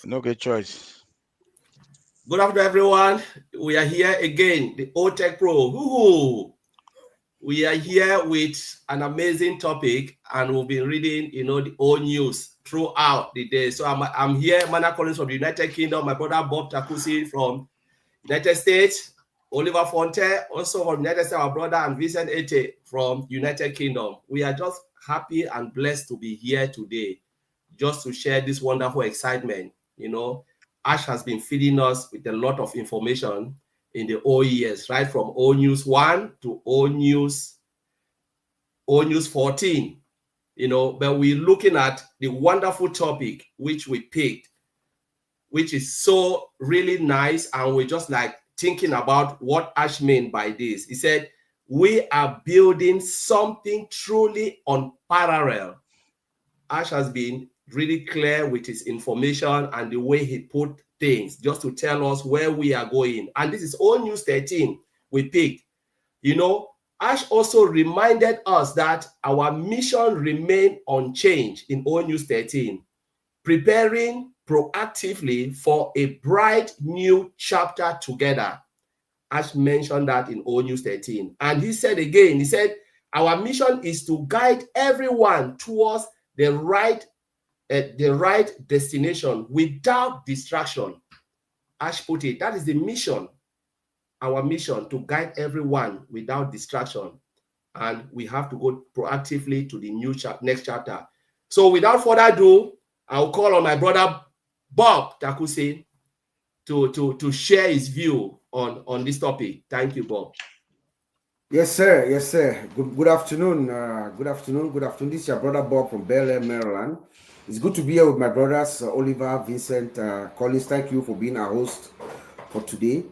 No good choice. Good afternoon, everyone. We are here again, the Otec Pro. Woo-hoo. We are here with an amazing topic, and we've been reading, the old news throughout the day. So I'm here, Mana Collins from the United Kingdom, my brother Bob Takusi from United States, Oliver Fonte, also from United States, our brother, and Vincent Ete from United Kingdom. We are just happy and blessed to be here today, just to share this wonderful excitement. Ash has been feeding us with a lot of information in the old years, right from old news 1 to old news 14. But we're looking at the wonderful topic which we picked, which is so really nice, and we're just like thinking about what Ash meant by this. He said, we are building something truly unparalleled. Ash has been really clear with his information and the way he put things, just to tell us where we are going. And this is all news 13 we picked. Ash also reminded us that our mission remained unchanged in all news 13, preparing proactively for a bright new chapter together. Ash mentioned that in all news 13. And he said again, he said, our mission is to guide everyone towards the right destination without distraction. Ash put it, that is the mission, our mission, to guide everyone without distraction. And we have to go proactively to the next chapter. So without further ado, I'll call on my brother Bob Takusi to share his view on this topic. Thank you, Bob. Yes, sir. Yes, sir. Good afternoon. Good afternoon. Good afternoon. This is your brother Bob from Bel Air, Maryland. It's good to be here with my brothers, Oliver, Vincent, Collins. Thank you for being our host for today.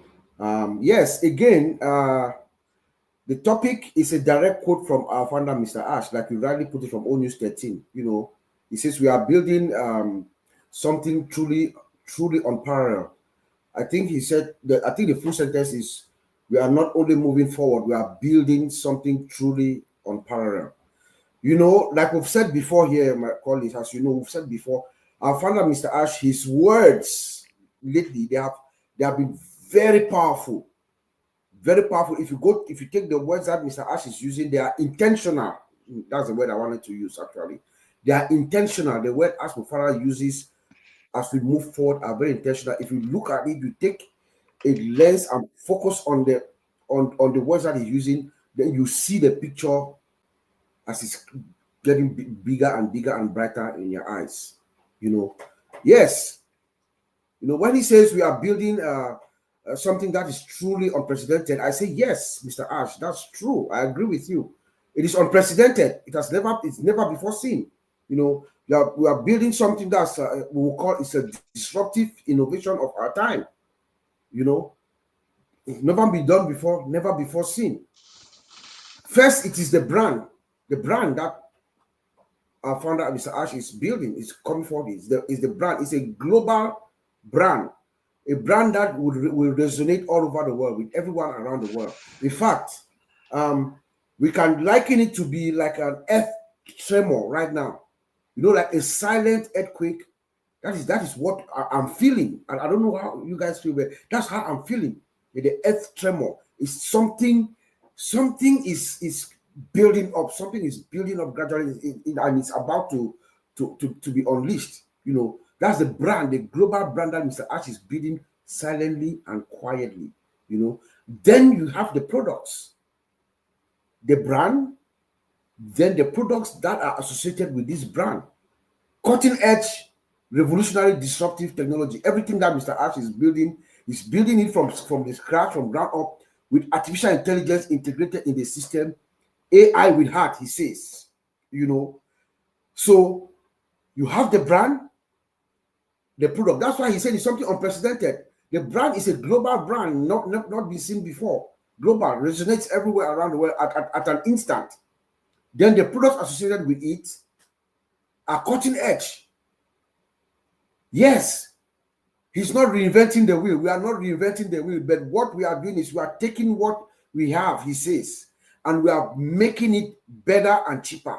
Yes, again, the topic is a direct quote from our founder, Mr. Ash, like you rightly put it from O News 13. He says we are building something truly unparalleled. I think he said that. I think the full sentence is, we are not only moving forward, we are building something truly unparalleled. Like we've said before here, my colleagues, as you know, we've said before, our founder, Mr. Ash, his words lately, they have been very powerful. Very powerful. If you take the words that Mr. Ash is using, they are intentional. That's the word I wanted to use, actually. They are intentional. The word Ash Mufara uses as we move forward are very intentional. If you look at it, you take a lens and focus on the words that he's using, then you see the picture as it's getting bigger and bigger and brighter in your eyes. Yes. When he says we are building something that is truly unprecedented, I say yes, Mr. Ash, that's true. I agree with you. It is unprecedented. It's never before seen. We are building something that's we will call it's a disruptive innovation of our time. It's never been done before, never before seen. First, it is the brand that our founder, Mr. Ash, is building, is coming forward. Is the brand. It's a global brand, a brand that will resonate all over the world with everyone around the world. In fact, we can liken it to be like an earth tremor right now. Like a silent earthquake. That is what I'm feeling. And I don't know how you guys feel, but that's how I'm feeling. The earth tremor is something is building up. Something is building up gradually, and it's about to be unleashed. That's the brand, the global brand that Mr. Ash is building silently and quietly. Then you have the products, the brand, then the products that are associated with this brand. Cutting edge, revolutionary, disruptive technology. Everything that Mr. Ash is building it from the scratch, from ground up, with artificial intelligence integrated in the system, AI with heart, he says. So you have the brand, the product. That's why he said it's something unprecedented. The brand is a global brand, not been seen before. Global, resonates everywhere around the world at an instant. Then the products associated with it are cutting edge. Yes, he's not reinventing the wheel. We are not reinventing the wheel, but what we are doing is we are taking what we have, he says, and we are making it better and cheaper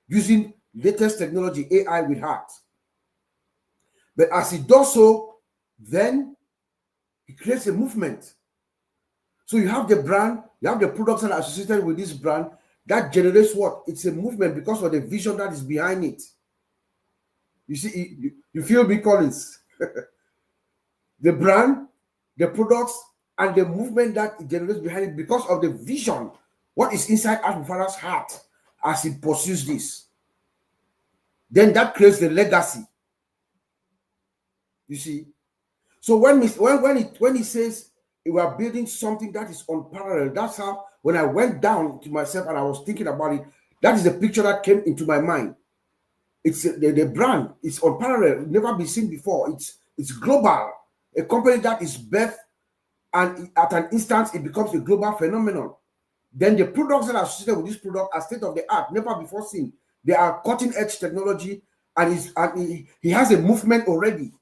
using latest technology, AI with heart. But as he does so, then he creates a movement. So you have the brand, you have the products that are associated with this brand that generates what? It's a movement because of the vision that is behind it. You see, you feel me, Collins? The brand, the products, and the movement that it generates behind it because of the vision, what is inside Ashmufara's heart as he pursues this. Then that creates the legacy. You see? So when he says we are building something that is unparalleled, that's how, when I went down to myself and I was thinking about it, that is the picture that came into my mind. It's the brand is unparalleled, never been seen before. It's global. A company that is birthed, and at an instance it becomes a global phenomenon. Then the products that are associated with this product are state of the art, never before seen. They are cutting edge technology, and he has a movement already.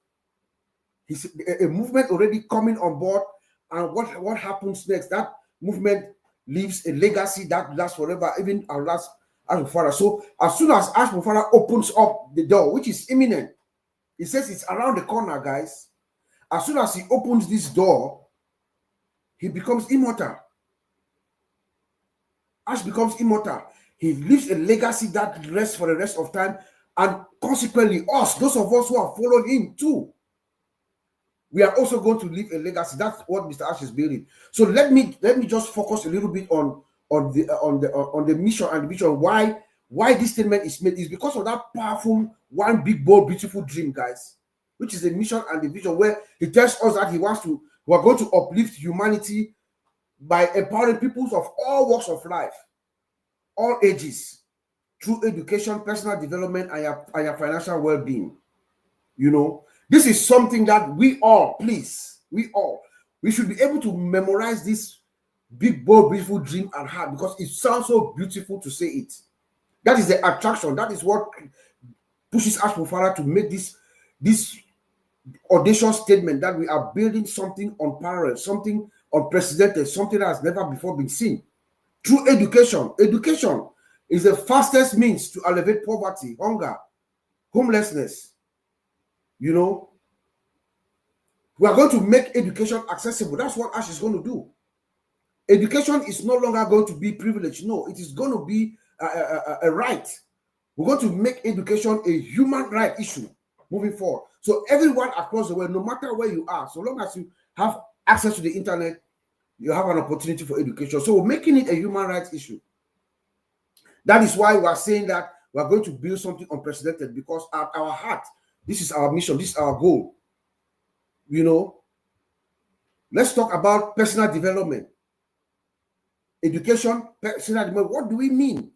He's a movement already coming on board. And what happens next? That movement leaves a legacy that lasts forever, even outlast Ashmufara. So as soon as Ashmufara opens up the door, which is imminent, he says it's around the corner, guys. As soon as he opens this door, he becomes immortal. Ash becomes immortal. He leaves a legacy that rests for the rest of time, and consequently, those of us who have followed him too, we are also going to leave a legacy. That's what Mr. Ash is building. So let me just focus a little bit on the mission and the vision. Why this statement is made is because of that powerful, one big, bold, beautiful dream, guys, which is the mission and the vision, where he tells us that we are going to uplift humanity by empowering peoples of all walks of life, all ages, through education, personal development, and your financial well-being. You know, this is something that we should be able to memorize this big, bold, beautiful dream and heart, because it sounds so beautiful to say it. That is the attraction. That is what pushes Ashmufara to make this audacious statement that we are building something unparalleled, something unprecedented, something that has never before been seen. Through education. Education is the fastest means to alleviate poverty, hunger, homelessness. You know, we are going to make education accessible. That's what Ash is going to do. Education is no longer going to be privilege. No, it is going to be a right. We're going to make education a human right issue moving forward. So everyone across the world, no matter where you are, so long as you have access to the internet, you have an opportunity for education. So we're making it a human rights issue. That is why we are saying that we are going to build something unprecedented, because at our heart, this is our mission, this is our goal. You know, let's talk about personal development. Education, personal development. What do we mean?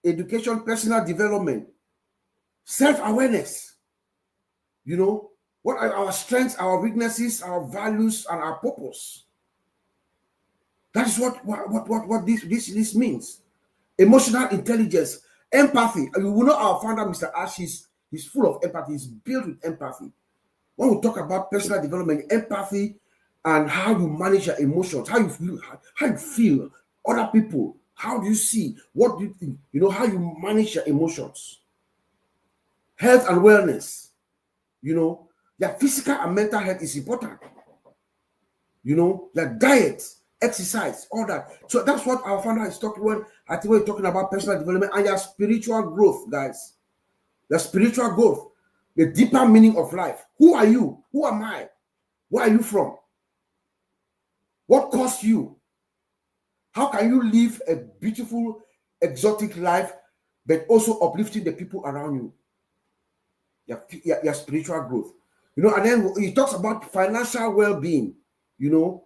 Education, personal development, self-awareness. You know, what are our strengths, our weaknesses, our values, and our purpose? That is what this means. Emotional intelligence, empathy. We will know our founder, Mr. Ash, he's full of empathy. He's built with empathy. When we talk about personal development, empathy, and how you manage your emotions, how you feel other people, how do you see, what do you think, you know, how you manage your emotions, health and wellness. You know, your physical and mental health is important. You know, your diet, exercise, all that. So that's what our founder is talking when I think we're talking about personal development and your spiritual growth, guys. The spiritual growth, the deeper meaning of life. Who are you? Who am I? Where are you from? What caused you? How can you live a beautiful, exotic life, but also uplifting the people around you? Your spiritual growth. You know, and then he talks about financial well-being, you know,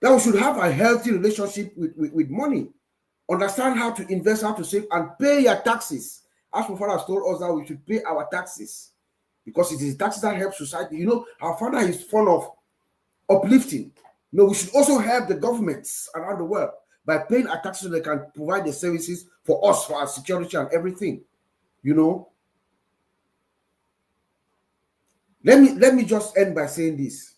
that we should have a healthy relationship with money. Understand how to invest, how to save, and pay your taxes. As my father has told us that we should pay our taxes, because it is taxes that help society. You know, our father is fond of uplifting. You know, we should also help the governments around the world by paying our taxes so they can provide the services for us, for our security and everything. You know, let me just end by saying this.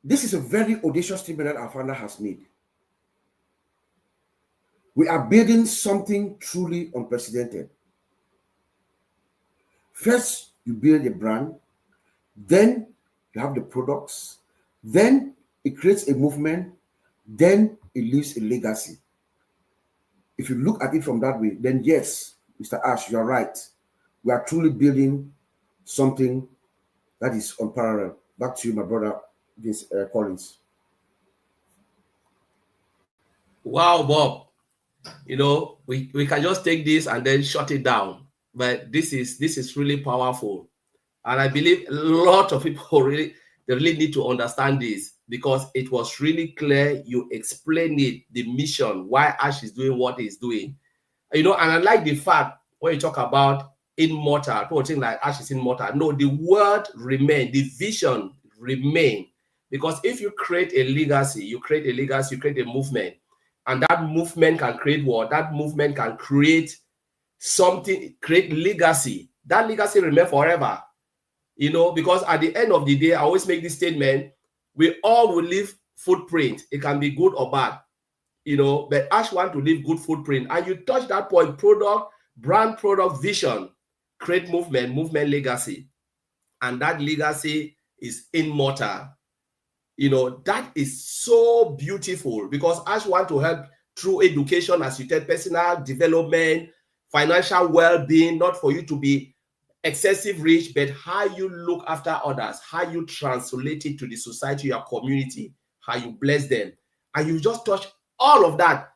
This is a very audacious statement that our founder has made. We are building something truly unprecedented. First, you build a brand, then you have the products, then it creates a movement, then it leaves a legacy. If you look at it from that way, then yes, Mr. Ash, you're right. We are truly building something that is unparalleled. Back to you, my brother, Collins. Wow, Bob. We can just take this and then shut it down. But this is really powerful. And I believe a lot of people really need to understand this, because it was really clear. You explained it, the mission, why Ash is doing what he's doing. And I like the fact when you talk about immortal, people think like Ash is immortal. No, the word remain, the vision remain. Because if you create a legacy, you create a movement. And that movement can create what? That movement can create something, create legacy. That legacy remain forever. Because at the end of the day, I always make this statement: we all will leave footprint. It can be good or bad, but Ash want to leave good footprint. And you touch that point: product, brand, product, vision, create movement, legacy. And that legacy is immortal. That is so beautiful, because Ash want to help through education, as you said, personal development, financial well-being, not for you to be excessive rich, but how you look after others, how you translate it to the society, your community, how you bless them. And you just touch all of that.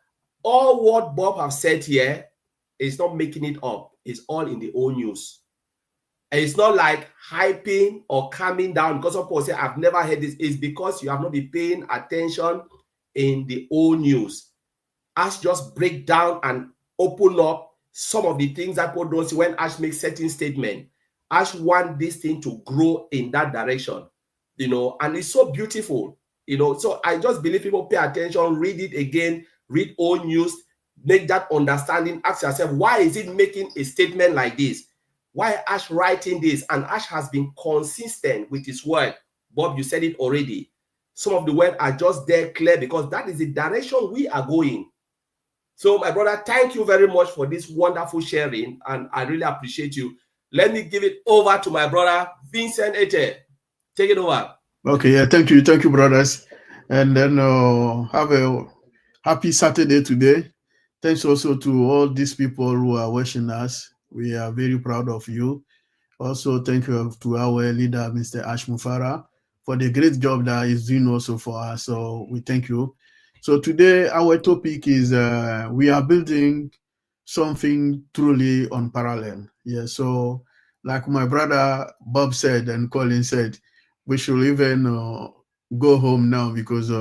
All what Bob have said here is not making it up. It's all in the old news. And it's not like hyping or calming down, because some people say, I've never heard this. It's because you have not been paying attention in the old news. Ash just break down and open up some of the things that people don't see when Ash makes certain statement. Ash want this thing to grow in that direction, and it's so beautiful, So I just believe people pay attention, read it again, read old news, make that understanding, ask yourself, why is it making a statement like this? Why Ash writing this? And Ash has been consistent with his word. Bob, you said it already. Some of the words are just there clear, because that is the direction we are going. So, my brother, thank you very much for this wonderful sharing, and I really appreciate you. Let me give it over to my brother, Vincent Ete. Take it over. Okay, yeah, thank you, brothers. And then have a happy Saturday today. Thanks also to all these people who are watching us. We are very proud of you. Also, thank you to our leader, Mr. Ash Mufara, for the great job that he's doing also for us. So we thank you. So today, our topic is we are building something truly unparalleled. Yeah, so like my brother Bob said and Colin said, we should even go home now, because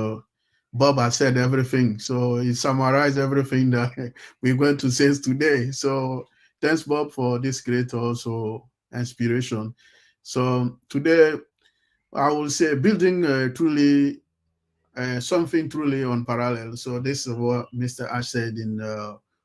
Bob has said everything. So he summarized everything that we're going to say today. So thanks, Bob, for this great also inspiration. So today, I will say building truly something truly unparalleled. So this is what Mr. Ash said in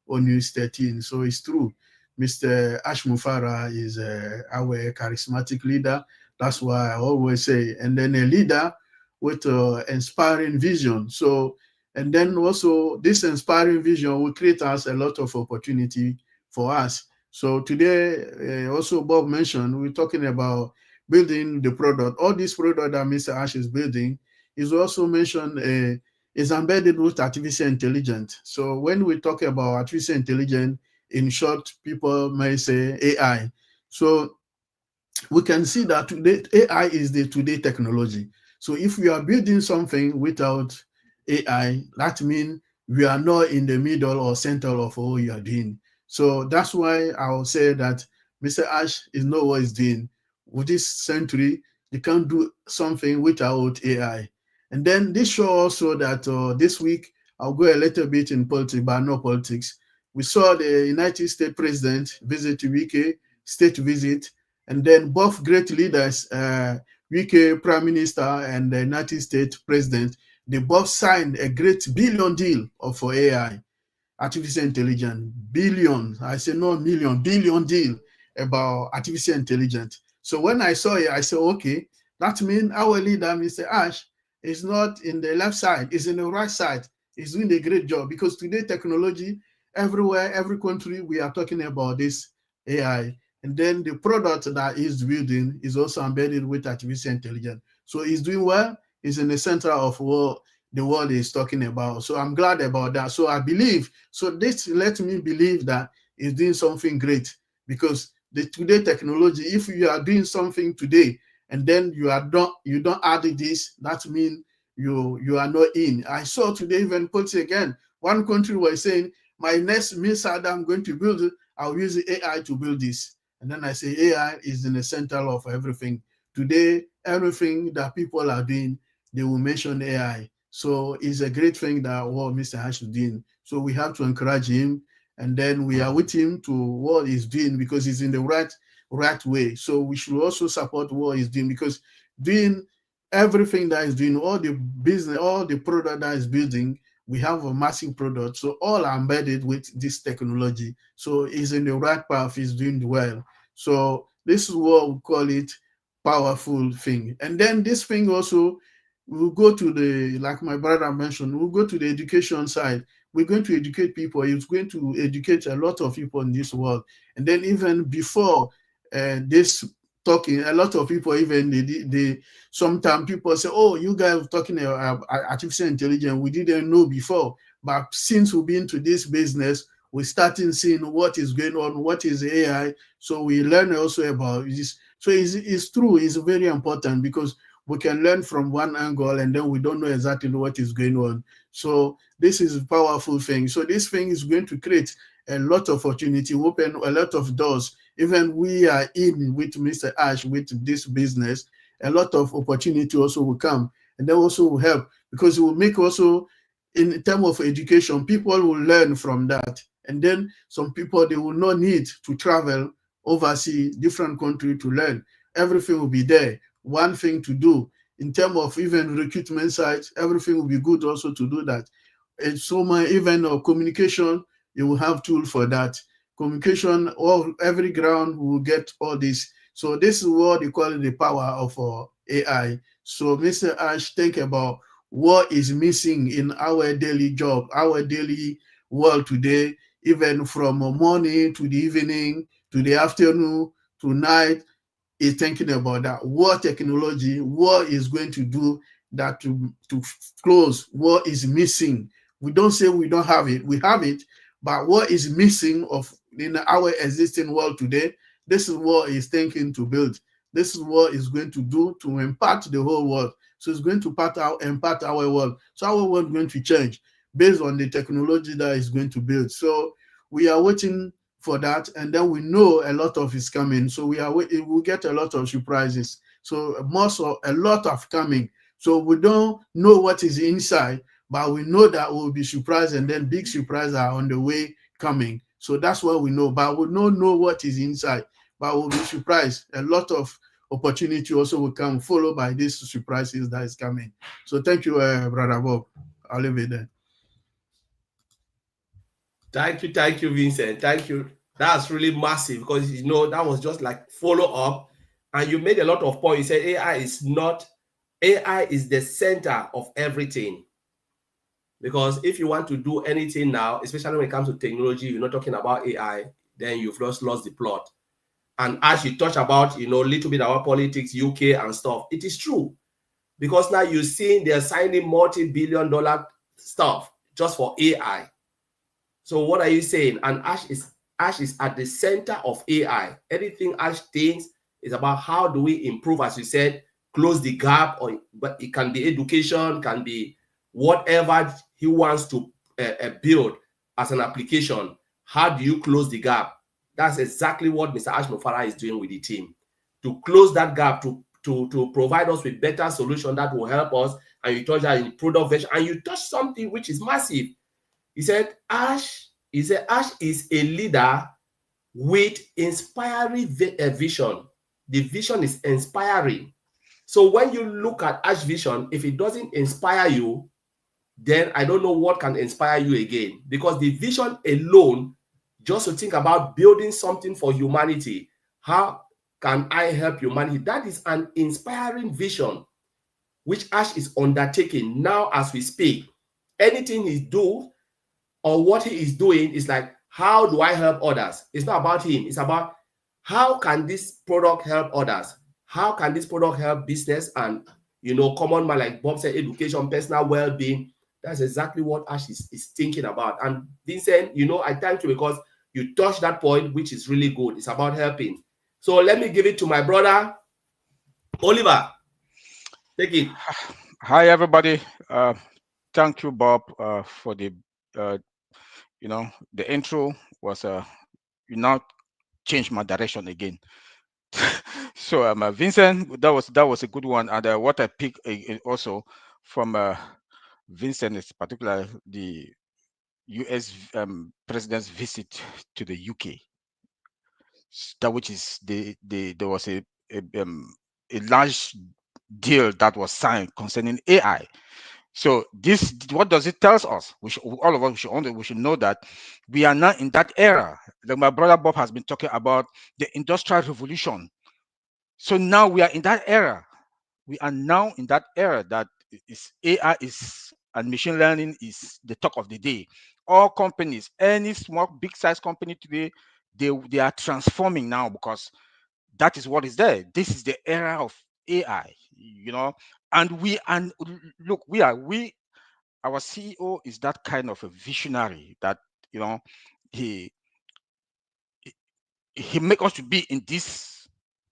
on News 13. So it's true. Mr. Ash Mufara is our charismatic leader. That's why I always say, and then a leader with inspiring vision. So, and then also this inspiring vision will create us a lot of opportunity for us. So today, also Bob mentioned, we're talking about building the product. All this product that Mr. Ash is building is also mentioned is embedded with artificial intelligence. So when we talk about artificial intelligence, in short, people may say AI. So we can see that today AI is the today technology. So if we are building something without AI, that means we are not in the middle or center of what you are doing. So that's why I will say that Mr. Ash is not what he's doing. With this century, you can't do something without AI. And then this shows also that this week, I'll go a little bit in politics, but not politics. We saw the United States president visit UK, state visit, and then both great leaders, UK Prime Minister and the United States President, they both signed a great billion deal for AI, artificial intelligence. Billion, I say no million, billion deal about artificial intelligence. So when I saw it, I said, okay, that means our leader, Mr. Ash, is not in the left side, is in the right side. He's doing a great job, because today technology, everywhere, every country, we are talking about this AI. And then the product that he's building is also embedded with artificial intelligence. So he's doing well. He's in the center of what the world is talking about. So I'm glad about that. So I believe, so this let me believe that he's doing something great, because the today technology, if you are doing something today and then you don't add this, that means you are not in. I saw today even put again, one country was saying, my next missile that I'm going to build, I'll use AI to build this. And then I say AI is in the center of everything. Today, everything that people are doing, they will mention AI. So it's a great thing that what Mr. Ash is doing. So we have to encourage him, and then we are with him to what he's doing, because he's in the right way. So we should also support what he's doing, because doing everything that he's doing, all the business, all the product that he's building, we have a massive product. So all are embedded with this technology. So he's in the right path, he's doing well. So this is what we call it powerful thing. And then this thing also, we'll go to the, like my brother mentioned, we'll go to the education side. We're going to educate people. It's going to educate a lot of people in this world. And then even before this talking, a lot of people, even they sometimes people say, oh, you guys are talking about artificial intelligence, we didn't know before. But since we've been to this business, we're starting seeing what is going on, what is AI. So we learn also about this. So it's true, it's very important, because we can learn from one angle and then we don't know exactly what is going on. So this is a powerful thing. So this thing is going to create a lot of opportunity, open a lot of doors. Even we are in with Mr. Ash with this business, a lot of opportunity also will come, and that also will help, because it will make also, in terms of education, people will learn from that. And then some people, they will not need to travel overseas, different country to learn. Everything will be there. One thing to do in terms of even recruitment sites, everything will be good also to do that. And so my even communication, you will have tool for that. Communication, all every ground will get all this. So this is what they call it, the power of AI. So Mr. Ash, think about what is missing in our daily job, our daily world today, even from morning to the evening, to the afternoon, to night, is thinking about that. What technology, what is going to do that to close what is missing. We don't say we don't have it, we have it, but what is missing of in our existing world today, this is what is thinking to build. This is what is going to do to impact the whole world. So it's going to impact our world. So our world is going to change based on the technology that is going to build. So we are waiting for that, and then we know a lot of is coming. So we'll get a lot of surprises. So a lot of coming. So we don't know what is inside, but we know that we'll be surprised, and then big surprises are on the way coming. So that's what we know, but we don't know what is inside, but we'll be surprised. A lot of opportunity also will come, followed by these surprises that is coming. So thank you, Brother Bob. I'll leave it there. Thank you, Vincent. Thank you. That's really massive, because that was just like follow up, and you made a lot of points. You said AI is the center of everything. Because if you want to do anything now, especially when it comes to technology, you're not talking about AI, then you've just lost the plot. And as you touch about, a little bit about politics, UK and stuff, it is true. Because now you're seeing they're signing multi-billion-dollar stuff just for AI. So what are you saying? And Ash is at the center of AI. Anything Ash thinks is about how do we improve, as you said, close the gap, but it can be education, can be whatever he wants to build as an application. How do you close the gap? That's exactly what Mr. Ash Mofara is doing with the team, to close that gap, to provide us with better solution that will help us. And you touch that in product version, and you touch something which is massive. He said Ash is a leader with inspiring vision. The vision is inspiring. So when you look at Ash vision, if it doesn't inspire you, then I don't know what can inspire you again. Because the vision alone, just to think about building something for humanity, how can I help humanity? That is an inspiring vision, which Ash is undertaking now as we speak. Anything he do or what he is doing is like, how do I help others? It's not about him. It's about how can this product help others? How can this product help business and, common man, like Bob said, education, personal well-being? That's exactly what Ash is thinking about. And Vincent, I thank you because you touched that point, which is really good. It's about helping. So let me give it to my brother, Oliver. Take it. Hi, everybody. Thank you, Bob, for the, the intro was, you now changed my direction again. So, Vincent, that was a good one. And what I picked also from Vincent is particularly the U.S. president's visit to the UK. That which is there was a large deal that was signed concerning AI. So this, what does it tell us? All of us we should know that we are now in that era. Like my brother Bob has been talking about the industrial revolution. So now we are in that era. We are now in that era that is AI is and machine learning is the talk of the day. All companies, any small, big size company today, they are transforming now because that is what is there. This is the era of AI, and look, our CEO is that kind of a visionary that he he make us to be in this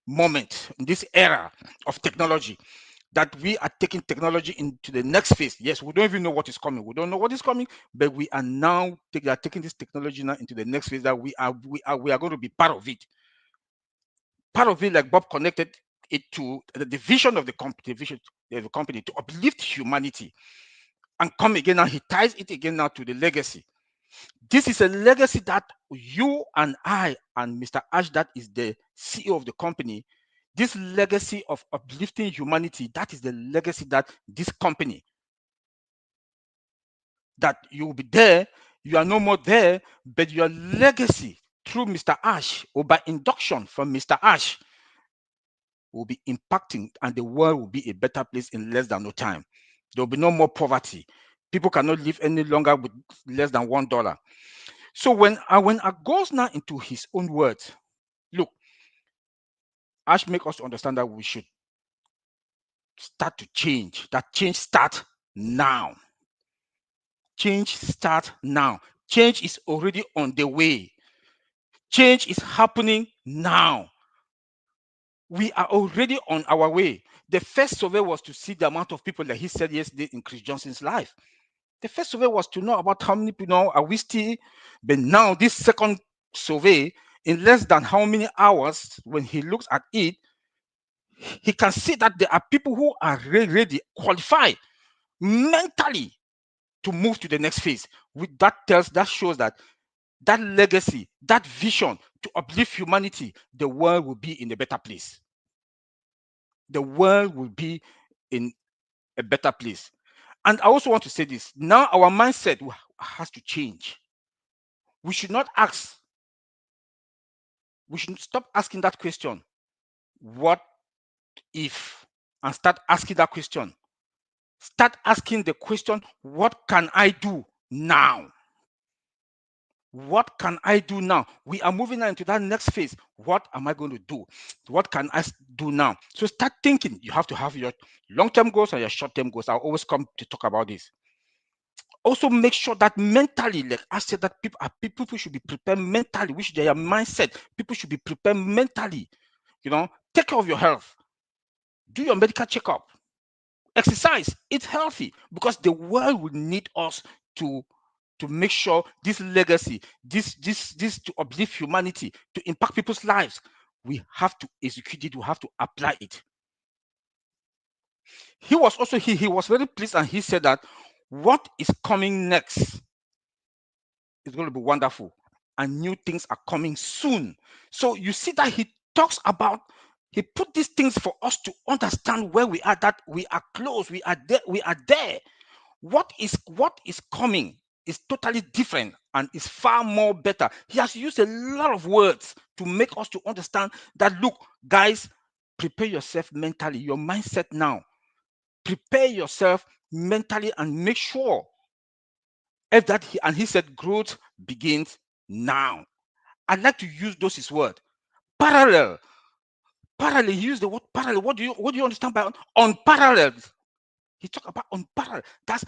moment, in this era of technology, that we are taking technology into the next phase. Yes, we don't even know what is coming. We don't know what is coming, but we are now taking this technology now into the next phase that we are going to be part of it. Part of it, like Bob connected it to the vision of the company, to uplift humanity, and come again now. He ties it again now to the legacy. This is a legacy that you and I and Mr. Ash, that is the CEO of the company, this legacy of uplifting humanity, that is the legacy that this company, that you will be there, you are no more there, but your legacy through Mr. Ash or by induction from Mr. Ash will be impacting, and the world will be a better place in less than no time. There will be no more poverty. People cannot live any longer with less than $1. So when I goes now into his own words, look, Ash make us understand that we should start to change. That change start now. Change start now. Change is already on the way. Change is happening now. We are already on our way. The first survey was to see the amount of people that he said yesterday in Chris Johnson's life. The first survey was to know about how many people are we still, but now this second survey, in less than how many hours, when he looks at it, he can see that there are people who are ready, qualified mentally to move to the next phase. That shows that legacy, that vision to uplift humanity, the world will be in a better place. The world will be in a better place. And I also want to say this. Now our mindset has to change. We should not ask. We should stop asking that question, what if, and start asking that question. Start asking the question, what can I do now? What can I do now? We are moving now into that next phase. What am I going to do? What can I do now? So start thinking. You have to have your long-term goals and your short-term goals. I'll always come to talk about this. Also make sure that mentally, like I said, that people should be prepared mentally, which their mindset. People should be prepared mentally. Take care of your health. Do your medical checkup. Exercise. Eat healthy, because the world will need us to make sure this legacy, this to uplift humanity, to impact people's lives, we have to execute it. We have to apply it. He was also he was very pleased, and he said that what is coming next is going to be wonderful, and new things are coming soon. So you see that he talks about, he put these things for us to understand where we are, that we are close, we are there. What is coming is totally different and is far more better. He has used a lot of words to make us to understand that, look, guys, prepare yourself mentally, your mindset now. Prepare yourself mentally and make sure and he said growth begins now. I'd like to use those his word. unparalleled. Parallel, he used the word parallel. What do you understand by unparalleled? He talked about unparalleled. That's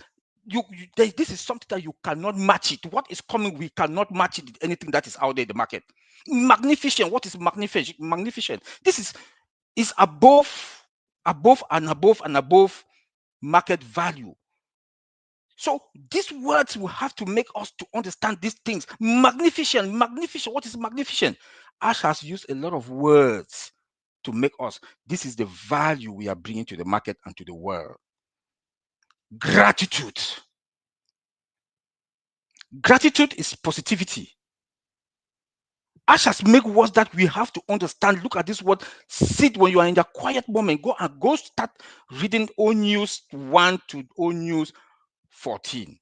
this is something that you cannot match it. What is coming, we cannot match it with anything that is out there in the market. Magnificent. What is magnificent? Magnificent. This is above market value. So these words will have to make us to understand these things. Magnificent. What is magnificent? Ash has used a lot of words to make us. This is the value we are bringing to the market and to the world. Gratitude. Gratitude is positivity. Ash has made words that we have to understand. Look at this word. Sit when you are in the quiet moment. Go start reading O News 1 to O News 14.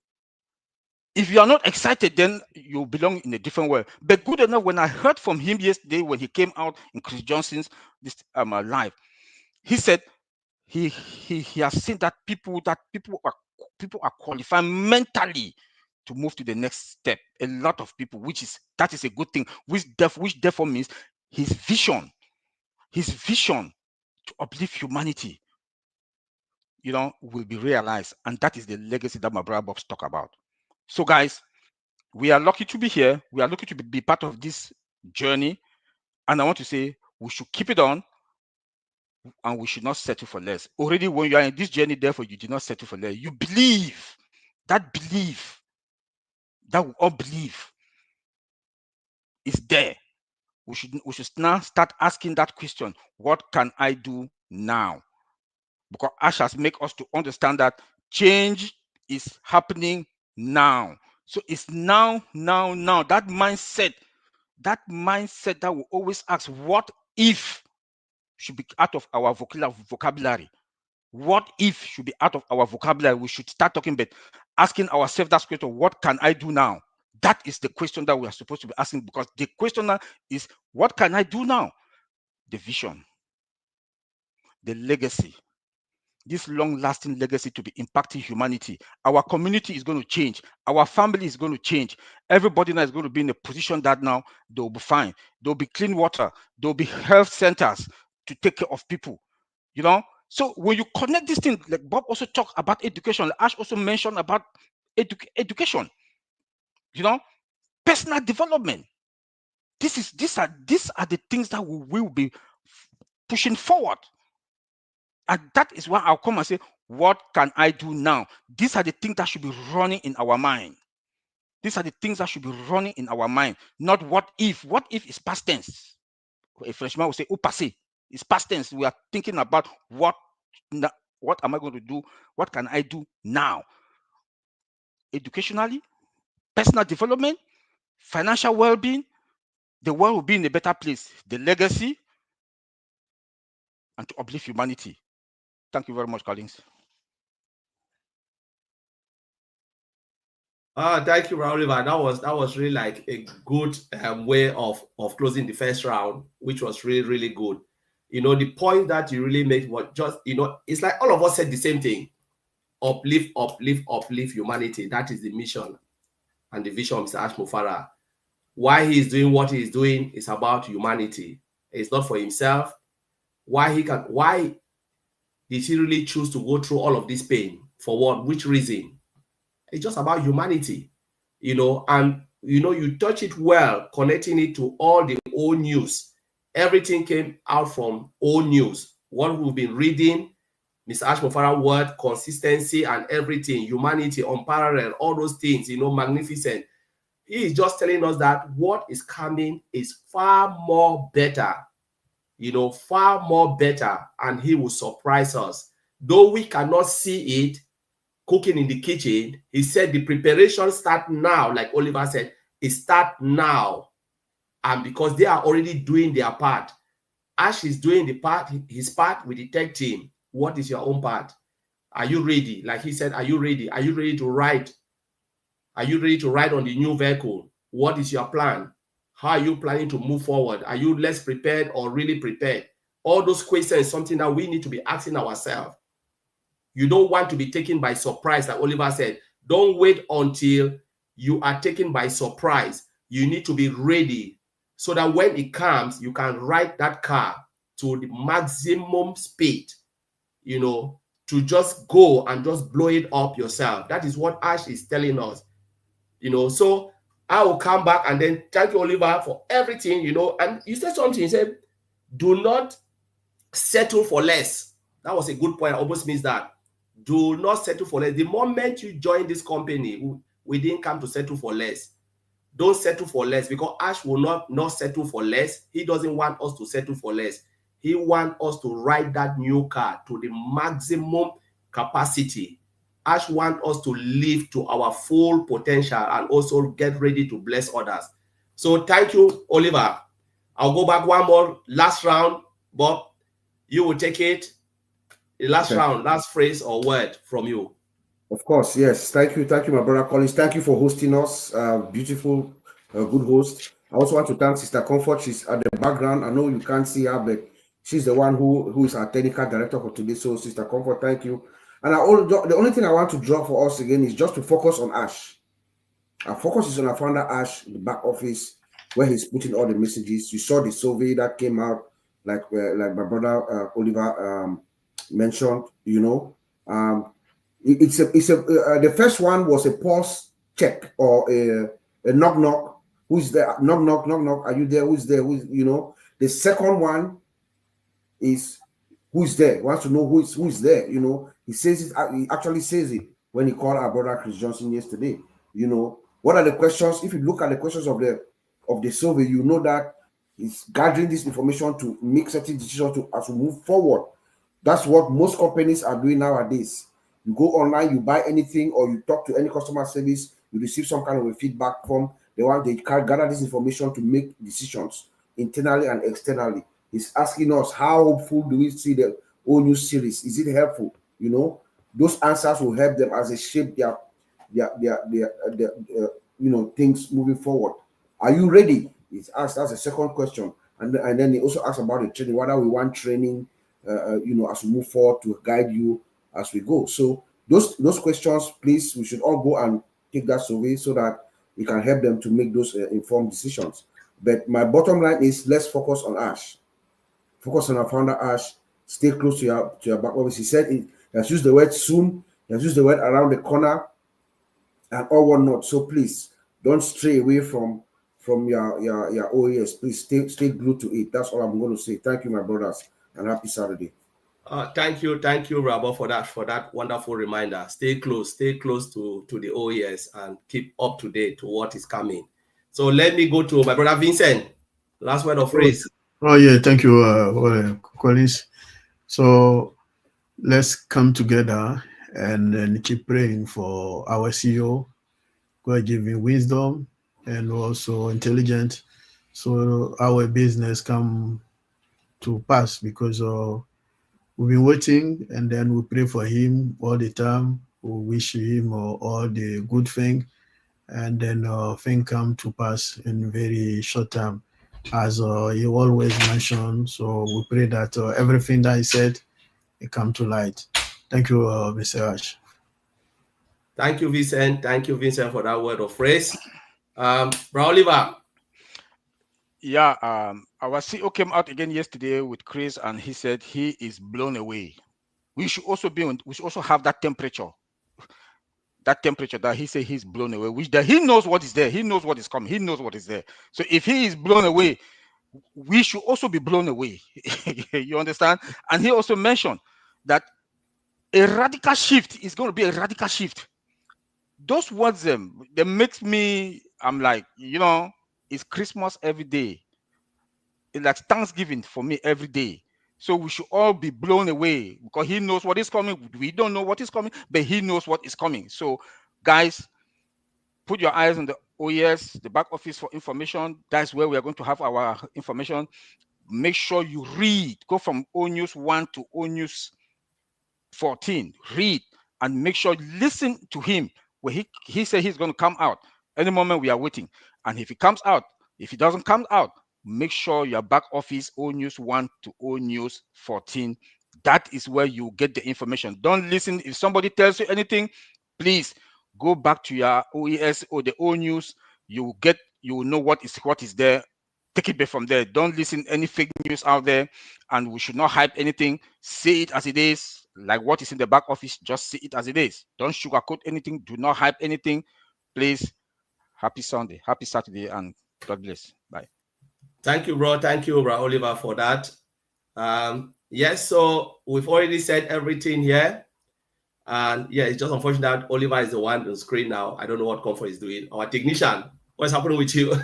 If you are not excited, then you belong in a different world. But good enough, when I heard from him yesterday when he came out in Chris Johnson's live, he said he has seen that people are qualified mentally to move to the next step. A lot of people, that is a good thing, which therefore means his vision to uplift humanity, will be realized. And that is the legacy that my brother Bob's talk about. So guys, we are lucky to be here. We are lucky to be part of this journey. And I want to say we should keep it on, and we should not settle for less. Already when you are in this journey, therefore you do not settle for less. You believe. That belief, that we all believe, is there. We should now start asking that question: what can I do now? Because Ash has made us to understand that change is happening now. So it's now. That mindset that we always ask, what if, should be out of our vocabulary. What if should be out of our vocabulary. We should start talking about asking ourselves that question: what can I do now? That is the question that we are supposed to be asking, because the question now is, what can I do now? The vision, the legacy, this long-lasting legacy to be impacting humanity. Our community is going to change. Our family is going to change. Everybody now is going to be in a position that now they'll be fine. There'll be clean water. There'll be health centers to take care of people. So when you connect this thing, like Bob also talked about education, Ash also mentioned about education. Personal development. These are the things that we will be pushing forward. And that is why I'll come and say, what can I do now? These are the things that should be running in our mind. These are the things that should be running in our mind, not what if. What if is past tense. A Frenchman will say, au passé. It's past tense. We are thinking about what am I going to do? What can I do now? Educationally, personal development, financial well-being, the world will be in a better place. The legacy, and to uplift humanity. Thank you very much, Collins. Thank you, Oliver. That was really like a good way of closing the first round, which was really, really good. The point that you really made was just, it's like all of us said the same thing. Uplift humanity. That is the mission and the vision of Mr. Ash Mufarah. Why he is doing what he is doing is about humanity. It's not for himself. Why did he really choose to go through all of this pain? For what? Which reason? It's just about humanity, and you touch it well, connecting it to all the old news. Everything came out from old news. What we've been reading, Mr. Ash Mufarah word, consistency and everything, humanity, unparalleled, all those things, magnificent. He is just telling us that what is coming is far more better, far more better, and he will surprise us. Though we cannot see it, cooking in the kitchen, he said the preparation start now, like Oliver said, it start now. And because they are already doing their part, Ash is doing his part with the tech team. What is your own part? Are you ready? Like he said, are you ready? Are you ready to ride? Are you ready to ride on the new vehicle? What is your plan? How are you planning to move forward? Are you less prepared or really prepared? All those questions, something that we need to be asking ourselves. You don't want to be taken by surprise, like Oliver said. Don't wait until you are taken by surprise. You need to be ready so that when it comes, you can ride that car to the maximum speed, you know, to just go and just blow it up yourself. That is what Ash is telling us, you know. So I will come back and then thank you, Oliver, for everything, you know. And you said something, you said, do not settle for less. That was a good point. Almost means that do not settle for less. The moment you join this company, we didn't come to settle for less. Don't settle for less, because Ash will not settle for less. He doesn't want us to settle for less. He wants us to ride that new car to the maximum capacity. Ash wants us to live to our full potential and also get ready to bless others. So thank you, Oliver. I'll go back one more last round, Bob. You will take it. The last round, last phrase or word from you. Of course, yes. Thank you, my brother Collins. Thank you for hosting us. Beautiful, good host. I also want to thank Sister Comfort. She's at the background. I know you can't see her, but she's the one who is our technical director for today. So, Sister Comfort, thank you. And the only thing I want to draw for us again is just to focus on Ash. Our focus is on our founder Ash, the back office, where he's putting all the messages. You saw the survey that came out, like my brother Oliver mentioned. You know. The first one was a pulse check or a knock knock. Who's there? Knock knock knock knock. Are you there? Who's there? You know. The second one is who's there. He wants to know who's there. You know. He says it. He actually says it when he called our brother Chris Johnson yesterday. You know. What are the questions? If you look at the questions of the survey, you know that he's gathering this information to make certain decisions as we move forward. That's what most companies are doing nowadays. You go online, you buy anything, or you talk to any customer service, you receive some kind of a feedback form. They can gather this information to make decisions internally and externally. He's asking us, how hopeful do we see the old news series? Is it helpful? You know, those answers will help them as they shape their things moving forward. Are you ready? He's asked. That's the second question, and then he also asked about the training. Whether we want training, as we move forward to guide you as we go. So those questions, please, we should all go and take that survey so that we can help them to make those informed decisions. But my bottom line is, let's focus on Ash. Focus on our founder Ash. Stay close to your back office. He said he has used the word soon. He has used the word around the corner and all whatnot. So please don't stray away from your OAS. Please stay glued to it. That's all I'm going to say. Thank you, my brothers, and happy Saturday. Thank you, Rabo, for that wonderful reminder. Stay close to the OES and keep up to date to what is coming. So let me go to my brother Vincent. Last word of phrase. Oh yeah, thank you, Collins. So let's come together and then keep praying for our CEO. God give him wisdom and also intelligence, so our business come to pass, because we've been waiting, and then we pray for him all the time. We wish him all the good thing, and then thing come to pass in very short time, as he always mentioned. So we pray that everything that he said, it come to light. Thank you, Mr. Ash. Thank you, Vincent. Thank you, Vincent, for that word of praise. Bro Oliver. Yeah, our CEO came out again yesterday with Chris, and he said he is blown away. We should also have that temperature. That temperature that he said he's blown away, which that he knows what is there, he knows what is coming, he knows what is there. So if he is blown away, we should also be blown away. You understand? And he also mentioned that a radical shift is going to be a radical shift. Those words, they makes me, I'm like, it's Christmas every day. It's like Thanksgiving for me every day. So we should all be blown away, because he knows what is coming. We don't know what is coming, but he knows what is coming. So guys, put your eyes on the OES, the back office for information. That's where we are going to have our information. Make sure you read. Go from O News 1 to O News 14. Read and make sure you listen to him. Where he said he's going to come out. Any moment we are waiting. And if he comes out, if he doesn't come out, make sure your back office O News 1 to O News 14. That is where you get the information. Don't listen. If somebody tells you anything, please go back to your OES or the O News. You will know what is there. take it back from there. Don't listen any fake news out there, and we should not hype anything. Say it as it is, like what is in the back office. Just say it as it is. Don't sugarcoat anything. Do not hype anything, please. Happy Sunday, happy Saturday, and God bless. Bye. Thank you, bro. Thank you, bro Oliver, for that. Yes, so we've already said everything here. And yeah, it's just unfortunate that Oliver is the one on the screen now. I don't know what Comfort is doing. Our technician, what's happening with you?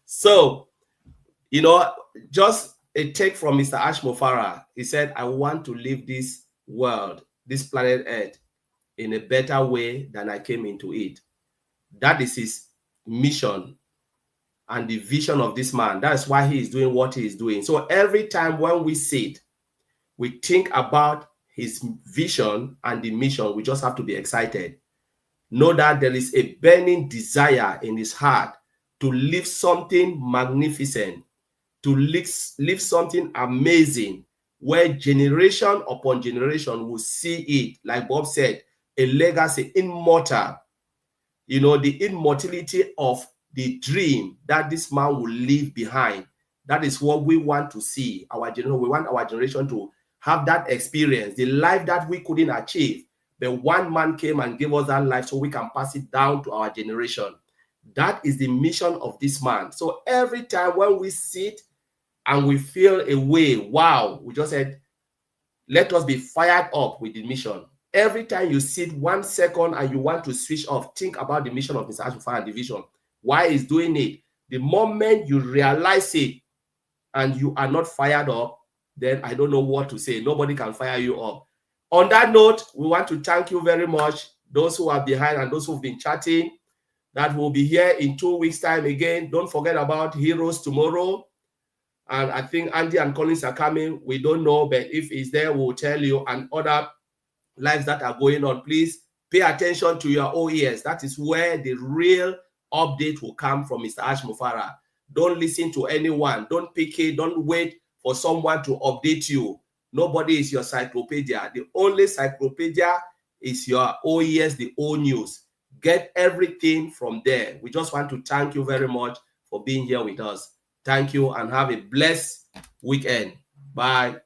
So, you know, just a take from Mr. Ash Mofara. He said, I want to leave this world, this planet Earth, in a better way than I came into it. That is his mission and the vision of this man. That's why he is doing what he is doing. So every time when we sit, we think about his vision and the mission, we just have to be excited. Know that there is a burning desire in his heart to live something magnificent, to live something amazing, where generation upon generation will see it. Like Bob said, a legacy, immortal. You know, the immortality of the dream that this man will leave behind. That is what we want to see. Our generation, we want our generation to have that experience, the life that we couldn't achieve. But one man came and gave us that life so we can pass it down to our generation. That is the mission of this man. So every time when we sit and we feel a way, wow, we just said, let us be fired up with the mission. Every time you sit 1 second and you want to switch off, think about the mission of Mr. Ashfire and the vision. Why he's doing it. The moment you realize it and you are not fired up, then I don't know what to say. Nobody can fire you up. On that note, we want to thank you very much, those who are behind and those who've been chatting. That will be here in 2 weeks' time again. Don't forget about Heroes tomorrow. And I think Andy and Collins are coming. We don't know, but if he's there, we'll tell you. And other lives that are going on, please pay attention to your OES. That is where the real update will come from Mr. Ash Mufara. Don't listen to anyone. Don't pick it. Don't wait for someone to update you. Nobody is your encyclopedia. The only encyclopedia is your OES, the O News. Get everything from there. We just want to thank you very much for being here with us. Thank you and have a blessed weekend. Bye.